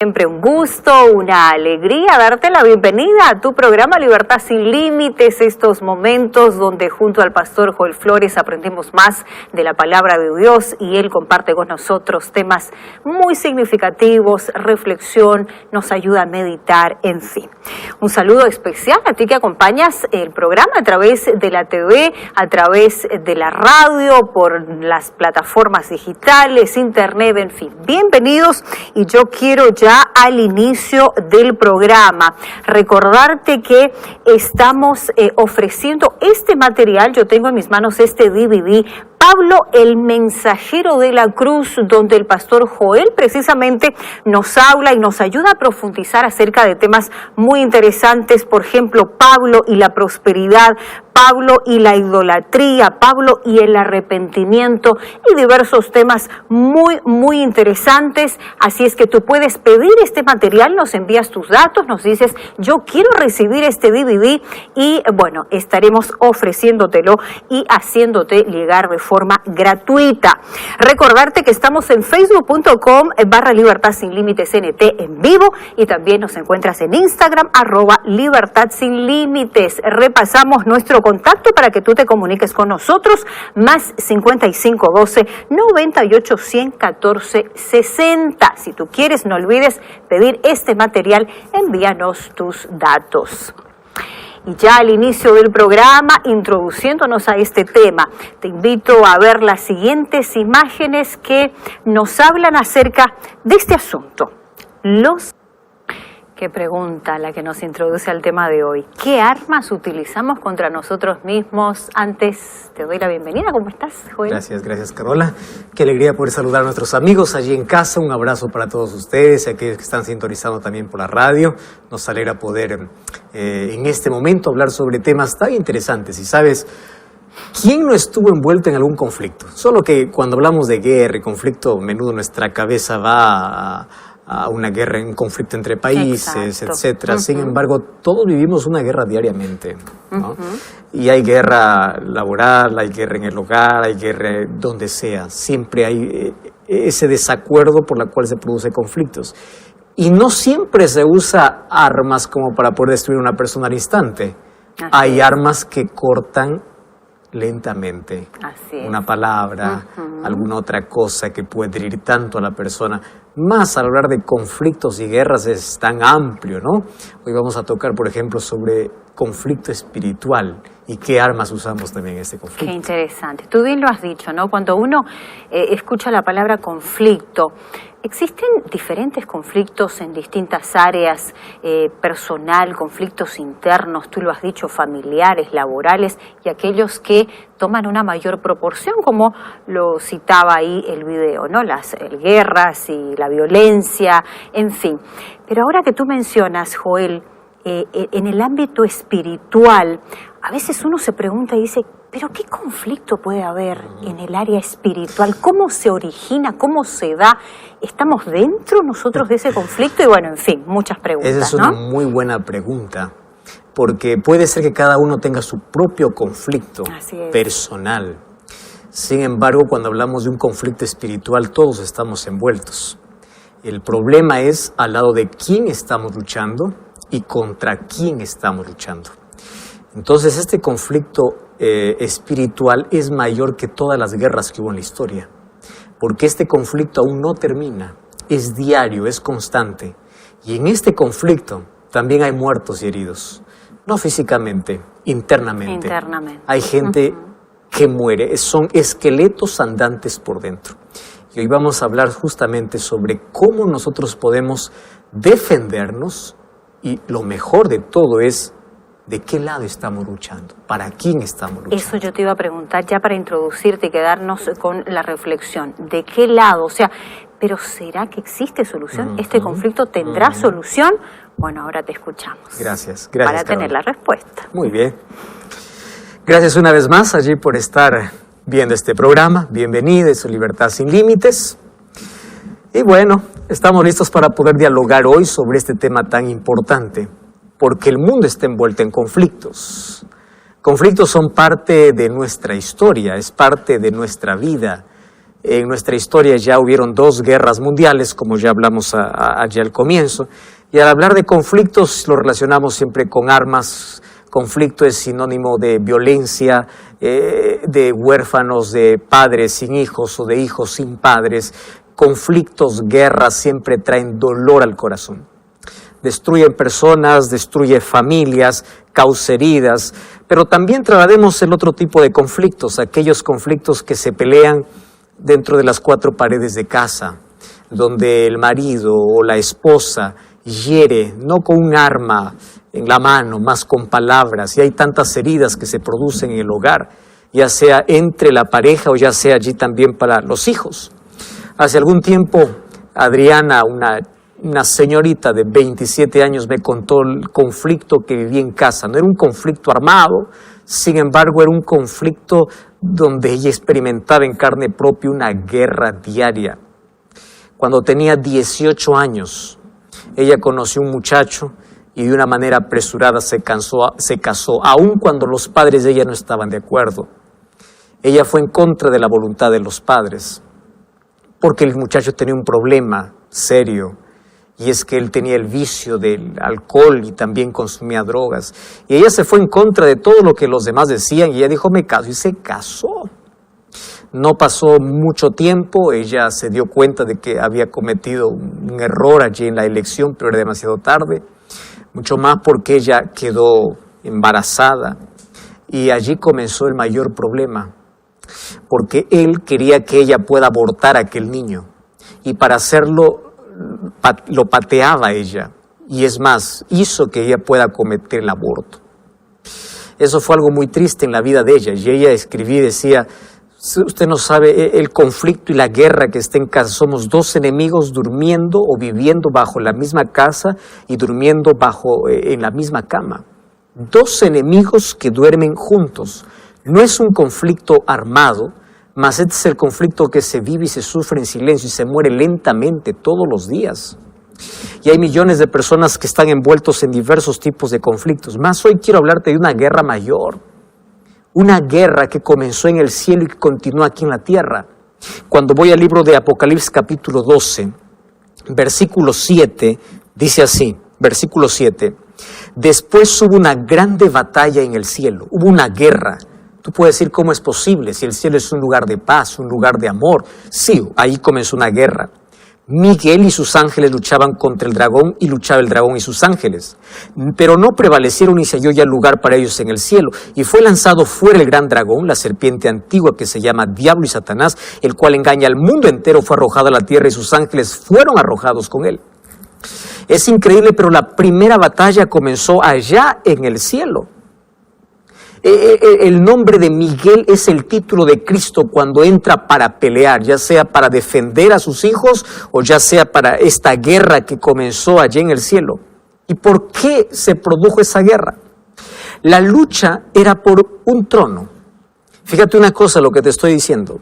Siempre un gusto, una alegría darte la bienvenida a tu programa Libertad Sin Límites, estos momentos donde junto al pastor Joel Flores aprendemos más de la palabra de Dios y él comparte con nosotros temas muy significativos, reflexión, nos ayuda a meditar, en fin. Un saludo especial a ti que acompañas el programa a través de la TV, a través de la radio, por las plataformas digitales, internet, en fin. Bienvenidos y yo quiero ya al inicio del programa recordarte que estamos ofreciendo este material. Yo tengo en mis manos este DVD, Pablo, el mensajero de la cruz, donde el pastor Joel precisamente nos habla y nos ayuda a profundizar acerca de temas muy interesantes, por ejemplo, Pablo y la prosperidad, Pablo y la idolatría, Pablo y el arrepentimiento y diversos temas muy interesantes. Así es que tú puedes pedir este material, nos envías tus datos, nos dices yo quiero recibir este DVD y bueno, estaremos ofreciéndotelo y haciéndote llegar de forma gratuita. Recordarte que estamos en facebook.com/Libertad Sin Límites NT en vivo y también nos encuentras en Instagram @Libertad Sin Límites. Repasamos nuestro contacto para que tú te comuniques con nosotros, más 5512 98 100 14 60. Si tú quieres, no olvides pedir este material, envíanos tus datos. Y ya al inicio del programa, introduciéndonos a este tema, te invito a ver las siguientes imágenes que nos hablan acerca de este asunto. Qué pregunta la que nos introduce al tema de hoy. ¿Qué armas utilizamos contra nosotros mismos? Antes te doy la bienvenida. ¿Cómo estás, Joel? Gracias, Carola. Qué alegría poder saludar a nuestros amigos allí en casa. Un abrazo para todos ustedes y aquellos que están sintonizando también por la radio. Nos alegra poder en este momento hablar sobre temas tan interesantes. Y sabes, ¿quién no estuvo envuelto en algún conflicto? Solo que cuando hablamos de guerra y conflicto, a menudo nuestra cabeza va a una guerra, un conflicto entre países, etcétera. Sin embargo, todos vivimos una guerra diariamente, ¿no? Y hay guerra laboral, hay guerra en el hogar, hay guerra donde sea. Siempre hay ese desacuerdo por la cual se producen conflictos. Y no siempre se usa armas como para poder destruir a una persona al instante. Hay armas que cortan lentamente. Una palabra, alguna otra cosa que puede herir tanto a la persona. Más al hablar de conflictos y guerras es tan amplio, ¿no? Hoy vamos a tocar, por ejemplo, sobre conflicto espiritual y qué armas usamos también en este conflicto. Qué interesante. Tú bien lo has dicho, ¿no? Cuando uno escucha la palabra conflicto, existen diferentes conflictos en distintas áreas, personal, conflictos internos, tú lo has dicho, familiares, laborales y aquellos que toman una mayor proporción, como lo citaba ahí el video, ¿no? Las guerras y la violencia, en fin. Pero ahora que tú mencionas, Joel, en el ámbito espiritual, a veces uno se pregunta y dice, ¿pero qué conflicto puede haber en el área espiritual? ¿Cómo se origina? ¿Cómo se da? ¿Estamos dentro nosotros de ese conflicto? Y bueno, en fin, muchas preguntas, Esa es una muy buena pregunta, porque puede ser que cada uno tenga su propio conflicto personal. Sin embargo, cuando hablamos de un conflicto espiritual, todos estamos envueltos. El problema es al lado de quién estamos luchando y contra quién estamos luchando. Entonces, este conflicto espiritual es mayor que todas las guerras que hubo en la historia, porque este conflicto aún no termina, es diario, es constante, y en este conflicto también hay muertos y heridos, no físicamente, internamente. Hay gente que muere, son esqueletos andantes por dentro. Y hoy vamos a hablar justamente sobre cómo nosotros podemos defendernos y lo mejor de todo es ¿de qué lado estamos luchando? ¿Para quién estamos luchando? Eso yo te iba a preguntar ya para introducirte y quedarnos con la reflexión. ¿De qué lado? O sea, ¿pero será que existe solución? ¿Este conflicto tendrá solución? Bueno, ahora te escuchamos. Gracias, para tener la respuesta. Muy bien. Gracias una vez más allí por estar viendo este programa. Bienvenida a su Libertad Sin Límites. Y bueno, estamos listos para poder dialogar hoy sobre este tema tan importante, porque el mundo está envuelto en conflictos. Conflictos son parte de nuestra historia, es parte de nuestra vida. En nuestra historia ya hubieron 2 guerras mundiales, como ya hablamos allá al comienzo, y al hablar de conflictos lo relacionamos siempre con armas. Conflicto es sinónimo de violencia, de huérfanos, de padres sin hijos o de hijos sin padres. Conflictos, guerras siempre traen dolor al corazón. Destruyen personas, destruye familias, causa heridas, pero también trataremos el otro tipo de conflictos, aquellos conflictos que se pelean dentro de las 4 paredes de casa, donde el marido o la esposa hiere, no con un arma en la mano, más con palabras, y hay tantas heridas que se producen en el hogar, ya sea entre la pareja o ya sea allí también para los hijos. Hace algún tiempo, Adriana, una señorita de 27 años, me contó el conflicto que vivía en casa. No era un conflicto armado, sin embargo, era un conflicto donde ella experimentaba en carne propia una guerra diaria. Cuando tenía 18 años, ella conoció a un muchacho y de una manera apresurada se casó, aun cuando los padres de ella no estaban de acuerdo. Ella fue en contra de la voluntad de los padres, porque el muchacho tenía un problema serio, y es que él tenía el vicio del alcohol y también consumía drogas. Y ella se fue en contra de todo lo que los demás decían, y ella dijo, me caso, y se casó. No pasó mucho tiempo, ella se dio cuenta de que había cometido un error allí en la elección, pero era demasiado tarde. Mucho más porque ella quedó embarazada, y allí comenzó el mayor problema, porque él quería que ella pueda abortar a aquel niño, y para hacerlo lo pateaba a ella, y es más, hizo que ella pueda cometer el aborto. Eso fue algo muy triste en la vida de ella, y ella escribía y decía, usted no sabe el conflicto y la guerra que está en casa. Somos 2 enemigos durmiendo o viviendo bajo la misma casa y durmiendo en la misma cama. 2 enemigos que duermen juntos. No es un conflicto armado, mas este es el conflicto que se vive y se sufre en silencio y se muere lentamente todos los días. Y hay millones de personas que están envueltos en diversos tipos de conflictos. Más hoy quiero hablarte de una guerra mayor. Una guerra que comenzó en el cielo y que continúa aquí en la tierra. Cuando voy al libro de Apocalipsis capítulo 12, versículo 7, dice así, versículo 7, después hubo una grande batalla en el cielo, hubo una guerra. Tú puedes decir, ¿cómo es posible? Si el cielo es un lugar de paz, un lugar de amor. Sí, ahí comenzó una guerra. Miguel y sus ángeles luchaban contra el dragón y luchaba el dragón y sus ángeles. Pero no prevalecieron y se halló ya lugar para ellos en el cielo. Y fue lanzado fuera el gran dragón, la serpiente antigua que se llama Diablo y Satanás, el cual engaña al mundo entero, fue arrojado a la tierra y sus ángeles fueron arrojados con él. Es increíble, pero la primera batalla comenzó allá en el cielo. El nombre de Miguel es el título de Cristo cuando entra para pelear, ya sea para defender a sus hijos o ya sea para esta guerra que comenzó allí en el cielo. ¿Y por qué se produjo esa guerra? La lucha era por un trono. Fíjate una cosa lo que te estoy diciendo.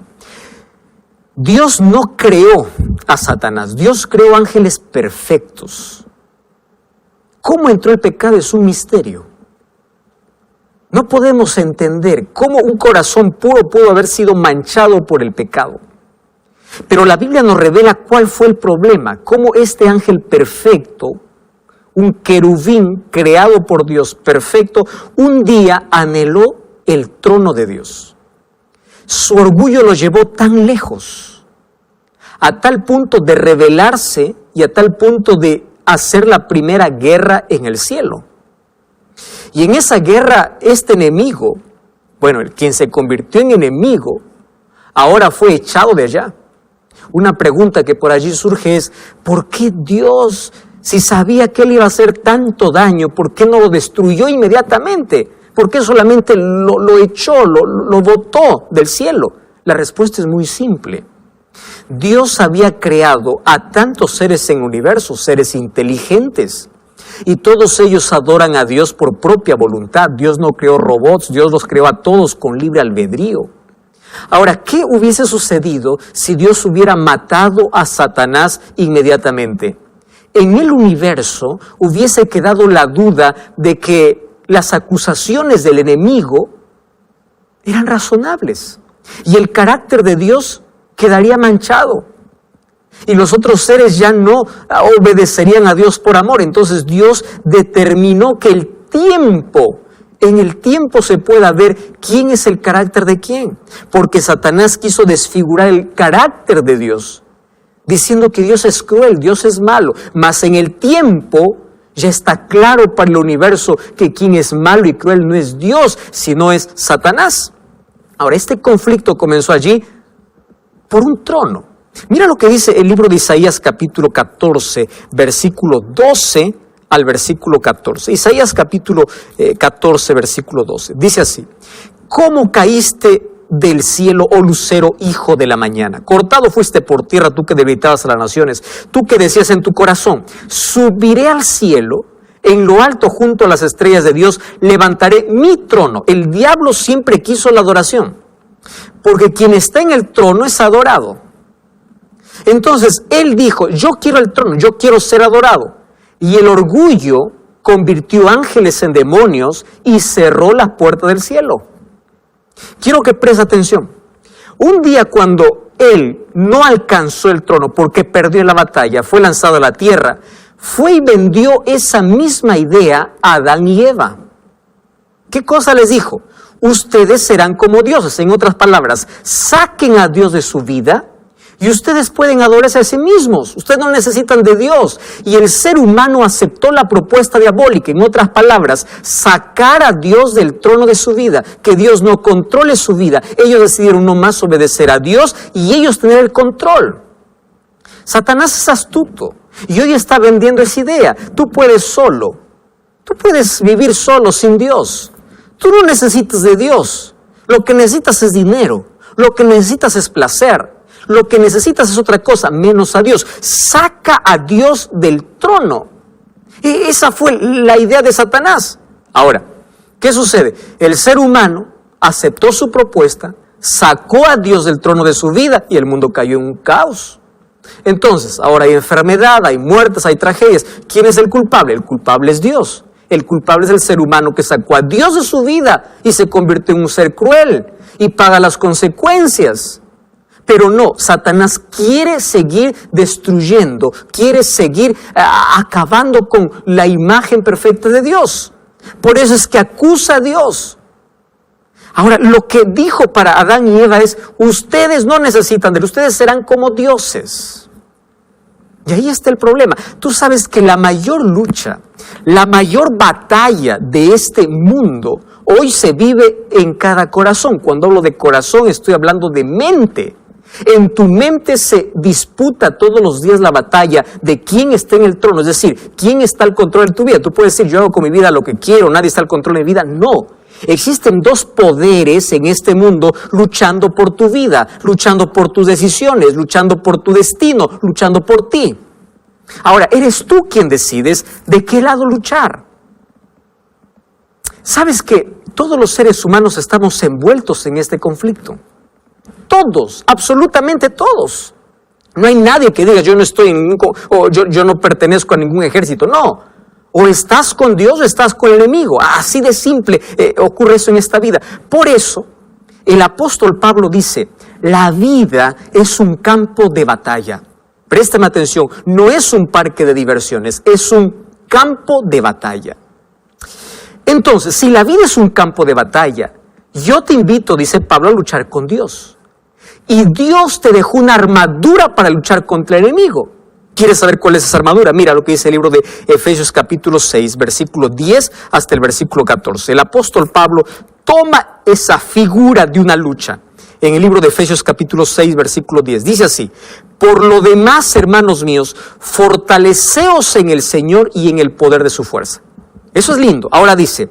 Dios no creó a Satanás, Dios creó ángeles perfectos. ¿Cómo entró el pecado? Es un misterio. No podemos entender cómo un corazón puro pudo haber sido manchado por el pecado. Pero la Biblia nos revela cuál fue el problema, cómo este ángel perfecto, un querubín creado por Dios perfecto, un día anheló el trono de Dios. Su orgullo lo llevó tan lejos, a tal punto de rebelarse y a tal punto de hacer la primera guerra en el cielo. Y en esa guerra, este enemigo, quien se convirtió en enemigo, ahora fue echado de allá. Una pregunta que por allí surge es, ¿por qué Dios, si sabía que él iba a hacer tanto daño, por qué no lo destruyó inmediatamente? ¿Por qué solamente lo echó, lo botó del cielo? La respuesta es muy simple. Dios había creado a tantos seres en el universo, seres inteligentes, y todos ellos adoran a Dios por propia voluntad. Dios no creó robots, Dios los creó a todos con libre albedrío. Ahora, ¿qué hubiese sucedido si Dios hubiera matado a Satanás inmediatamente? En el universo hubiese quedado la duda de que las acusaciones del enemigo eran razonables. Y el carácter de Dios quedaría manchado. Y los otros seres ya no obedecerían a Dios por amor. Entonces Dios determinó que en el tiempo se pueda ver quién es el carácter de quién. Porque Satanás quiso desfigurar el carácter de Dios, diciendo que Dios es cruel, Dios es malo. Mas en el tiempo ya está claro para el universo que quien es malo y cruel no es Dios, sino es Satanás. Ahora, este conflicto comenzó allí por un trono. Mira lo que dice el libro de Isaías capítulo 14, versículo 12 al versículo 14. Isaías capítulo 14, versículo 12. Dice así: ¿Cómo caíste del cielo, oh lucero, hijo de la mañana? Cortado fuiste por tierra, tú que debilitabas a las naciones, tú que decías en tu corazón: subiré al cielo, en lo alto junto a las estrellas de Dios, levantaré mi trono. El diablo siempre quiso la adoración, porque quien está en el trono es adorado. Entonces él dijo: yo quiero el trono, yo quiero ser adorado. Y el orgullo convirtió ángeles en demonios y cerró la puerta del cielo. Quiero que preste atención. Un día, cuando él no alcanzó el trono porque perdió la batalla, fue lanzado a la tierra, fue y vendió esa misma idea a Adán y Eva. ¿Qué cosa les dijo? Ustedes serán como dioses. En otras palabras, saquen a Dios de su vida y ustedes pueden adorarse a sí mismos. Ustedes no necesitan de Dios. Y el ser humano aceptó la propuesta diabólica. En otras palabras, sacar a Dios del trono de su vida. Que Dios no controle su vida. Ellos decidieron no más obedecer a Dios y ellos tener el control. Satanás es astuto y hoy está vendiendo esa idea. Tú puedes solo. Tú puedes vivir solo sin Dios. Tú no necesitas de Dios. Lo que necesitas es dinero. Lo que necesitas es placer. Lo que necesitas es otra cosa, menos a Dios. Saca a Dios del trono. Y esa fue la idea de Satanás. Ahora, ¿qué sucede? El ser humano aceptó su propuesta, sacó a Dios del trono de su vida y el mundo cayó en un caos. Entonces, ahora hay enfermedad, hay muertes, hay tragedias. ¿Quién es el culpable? El culpable es Dios. El culpable es el ser humano que sacó a Dios de su vida y se convirtió en un ser cruel y paga las consecuencias. Pero no, Satanás quiere seguir destruyendo, quiere seguir acabando con la imagen perfecta de Dios. Por eso es que acusa a Dios. Ahora, lo que dijo para Adán y Eva es: ustedes no necesitan de él, ustedes serán como dioses. Y ahí está el problema. Tú sabes que la mayor lucha, la mayor batalla de este mundo hoy se vive en cada corazón. Cuando hablo de corazón estoy hablando de mente. En tu mente se disputa todos los días la batalla de quién está en el trono, es decir, quién está al control de tu vida. Tú puedes decir: yo hago con mi vida lo que quiero, nadie está al control de mi vida. No, existen dos poderes en este mundo luchando por tu vida, luchando por tus decisiones, luchando por tu destino, luchando por ti. Ahora, eres tú quien decides de qué lado luchar. ¿Sabes que todos los seres humanos estamos envueltos en este conflicto? Todos, absolutamente todos. No hay nadie que diga: yo no estoy en ningún, o yo no pertenezco a ningún ejército. No, o estás con Dios o estás con el enemigo. Así de simple ocurre eso en esta vida. Por eso, el apóstol Pablo dice: la vida es un campo de batalla. Préstame atención, no es un parque de diversiones, es un campo de batalla. Entonces, si la vida es un campo de batalla, yo te invito, dice Pablo, a luchar con Dios. Y Dios te dejó una armadura para luchar contra el enemigo. ¿Quieres saber cuál es esa armadura? Mira lo que dice el libro de Efesios capítulo 6, versículo 10 hasta el versículo 14. El apóstol Pablo toma esa figura de una lucha. En el libro de Efesios capítulo 6, versículo 10, dice así: por lo demás, hermanos míos, fortaleceos en el Señor y en el poder de su fuerza. Eso es lindo. Ahora dice: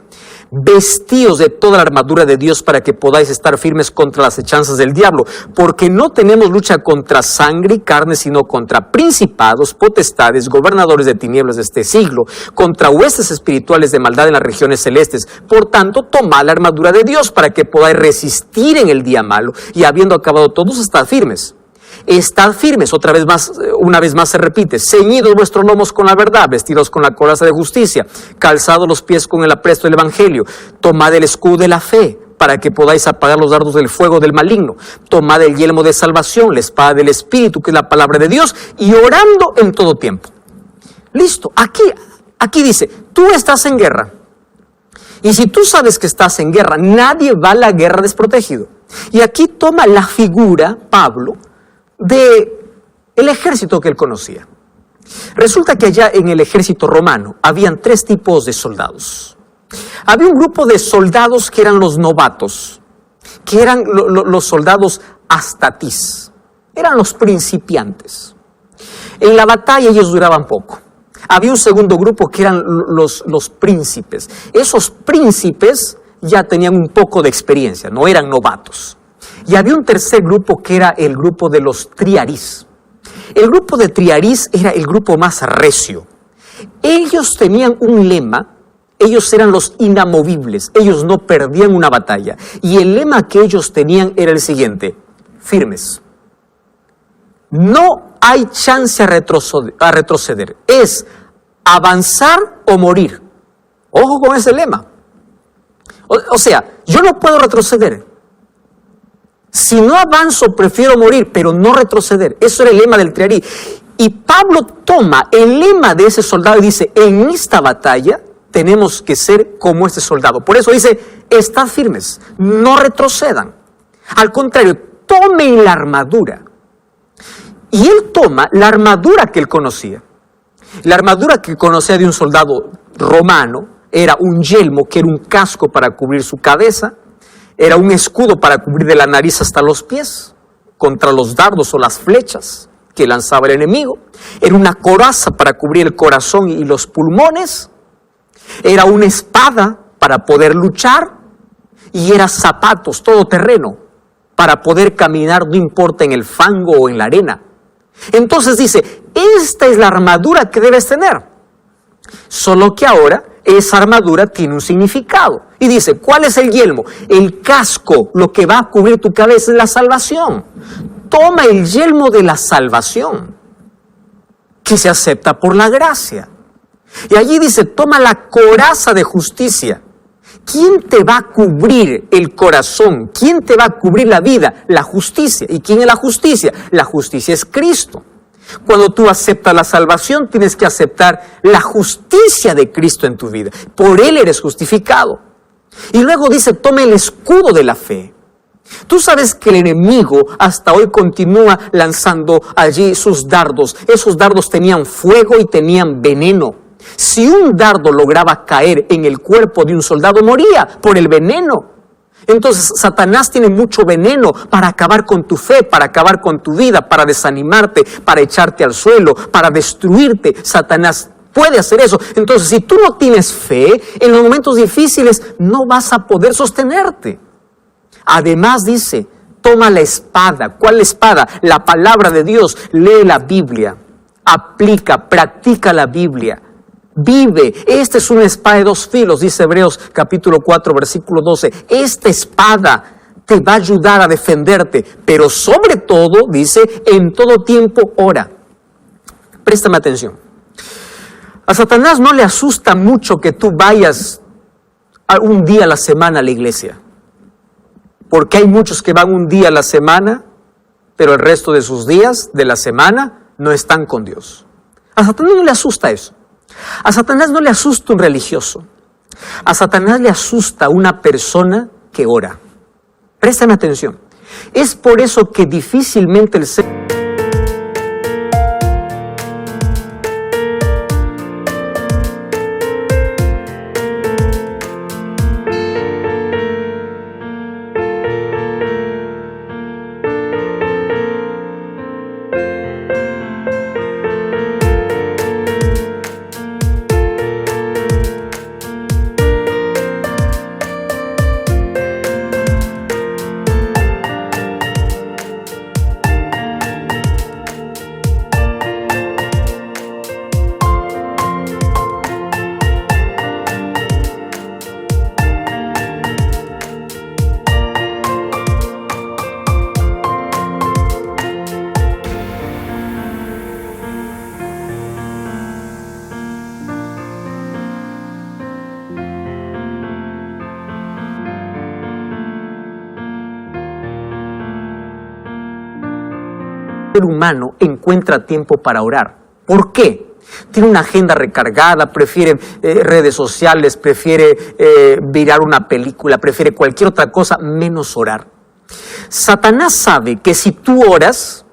vestíos de toda la armadura de Dios para que podáis estar firmes contra las hechanzas del diablo, porque no tenemos lucha contra sangre y carne, sino contra principados, potestades, gobernadores de tinieblas de este siglo, contra huestes espirituales de maldad en las regiones celestes. Por tanto, tomad la armadura de Dios para que podáis resistir en el día malo, y habiendo acabado todos, estad firmes. Estad firmes, una vez más se repite: ceñidos vuestros lomos con la verdad, vestidos con la coraza de justicia, calzados los pies con el apresto del evangelio, tomad el escudo de la fe, para que podáis apagar los dardos del fuego del maligno. Tomad el yelmo de salvación, la espada del Espíritu, que es la palabra de Dios, y orando en todo tiempo. Listo, aquí dice, tú estás en guerra. Y si tú sabes que estás en guerra, nadie va a la guerra desprotegido. Y aquí toma la figura, Pablo, de el ejército que él conocía. Resulta que allá en el ejército romano habían 3 tipos de soldados. Había un grupo de soldados que eran los novatos, que eran los soldados astatis, eran los principiantes. En la batalla ellos duraban poco. Había un segundo grupo que eran los príncipes. Esos príncipes ya tenían un poco de experiencia, no eran novatos. Y había un tercer grupo que era el grupo de los triarís. El grupo de triarís era el grupo más recio. Ellos tenían un lema, ellos eran los inamovibles, ellos no perdían una batalla. Y el lema que ellos tenían era el siguiente: firmes. No hay chance a retroceder, es avanzar o morir. Ojo con ese lema. O sea, yo no puedo retroceder. Si no avanzo, prefiero morir, pero no retroceder. Eso era el lema del triarí. Y Pablo toma el lema de ese soldado y dice, en esta batalla tenemos que ser como este soldado. Por eso dice, estad firmes, no retrocedan. Al contrario, tomen la armadura. Y él toma la armadura que él conocía. La armadura que conocía de un soldado romano era un yelmo, que era un casco para cubrir su cabeza, era un escudo para cubrir de la nariz hasta los pies, contra los dardos o las flechas que lanzaba el enemigo. Era una coraza para cubrir el corazón y los pulmones. Era una espada para poder luchar. Y era zapatos todoterreno para poder caminar, no importa en el fango o en la arena. Entonces dice, esta es la armadura que debes tener. Solo que ahora esa armadura tiene un significado. Y dice, ¿cuál es el yelmo? El casco, lo que va a cubrir tu cabeza es la salvación. Toma el yelmo de la salvación, que se acepta por la gracia. Y allí dice, toma la coraza de justicia. ¿Quién te va a cubrir el corazón? ¿Quién te va a cubrir la vida? La justicia. ¿Y quién es la justicia? La justicia es Cristo. Cuando tú aceptas la salvación, tienes que aceptar la justicia de Cristo en tu vida. Por Él eres justificado. Y luego dice, toma el escudo de la fe. Tú sabes que el enemigo hasta hoy continúa lanzando allí sus dardos. Esos dardos tenían fuego y tenían veneno. Si un dardo lograba caer en el cuerpo de un soldado, moría por el veneno. Entonces Satanás tiene mucho veneno para acabar con tu fe, para acabar con tu vida, para desanimarte, para echarte al suelo, para destruirte. Satanás puede hacer eso. Entonces, si tú no tienes fe, en los momentos difíciles no vas a poder sostenerte. Además dice, toma la espada. ¿Cuál espada? La palabra de Dios. Lee la Biblia, aplica, practica la Biblia. Vive. Esta es una espada de 2 filos, dice Hebreos capítulo 4, versículo 12. Esta espada te va a ayudar a defenderte, pero sobre todo, dice, en todo tiempo ora. Préstame atención. A Satanás no le asusta mucho que tú vayas un día a la semana a la iglesia, porque hay muchos que van un día a la semana, pero el resto de sus días de la semana no están con Dios. A Satanás no le asusta eso. A Satanás no le asusta un religioso. A Satanás le asusta una persona que ora. Préstame atención. Es por eso que difícilmente el ser... ser humano encuentra tiempo para orar. ¿Por qué? Tiene una agenda recargada, prefiere redes sociales, prefiere mirar una película, prefiere cualquier otra cosa menos orar. Satanás sabe que si tú oras,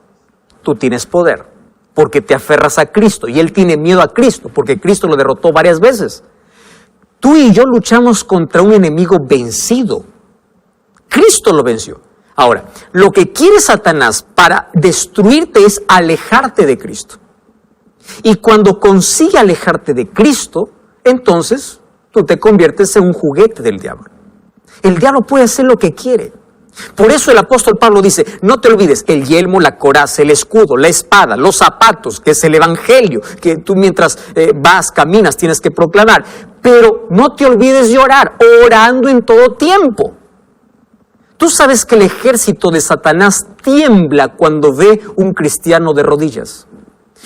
tú tienes poder, porque te aferras a Cristo, y él tiene miedo a Cristo, porque Cristo lo derrotó varias veces. Tú y yo luchamos contra un enemigo vencido. Cristo lo venció. Ahora, lo que quiere Satanás para destruirte es alejarte de Cristo. Y cuando consigue alejarte de Cristo, entonces tú te conviertes en un juguete del diablo. El diablo puede hacer lo que quiere. Por eso el apóstol Pablo dice, no te olvides, el yelmo, la coraza, el escudo, la espada, los zapatos, que es el evangelio, que tú mientras caminas, tienes que proclamar. Pero no te olvides de orar, orando en todo tiempo. Tú sabes que el ejército de Satanás tiembla cuando ve un cristiano de rodillas.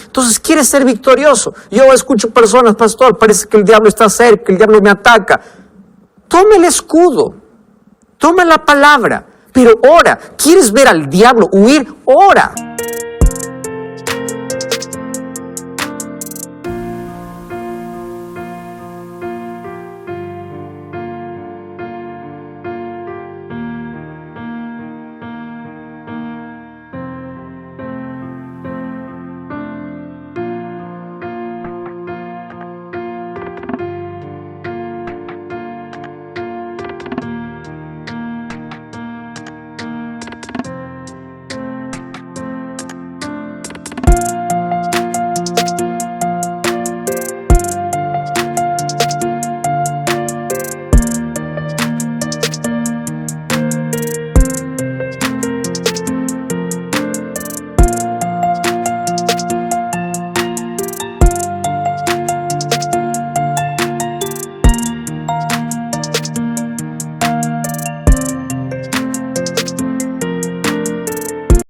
Entonces, ¿quieres ser victorioso? Yo escucho personas, pastor, parece que el diablo está cerca, el diablo me ataca. Toma el escudo, toma la palabra, pero ora. ¿Quieres ver al diablo huir? Ora.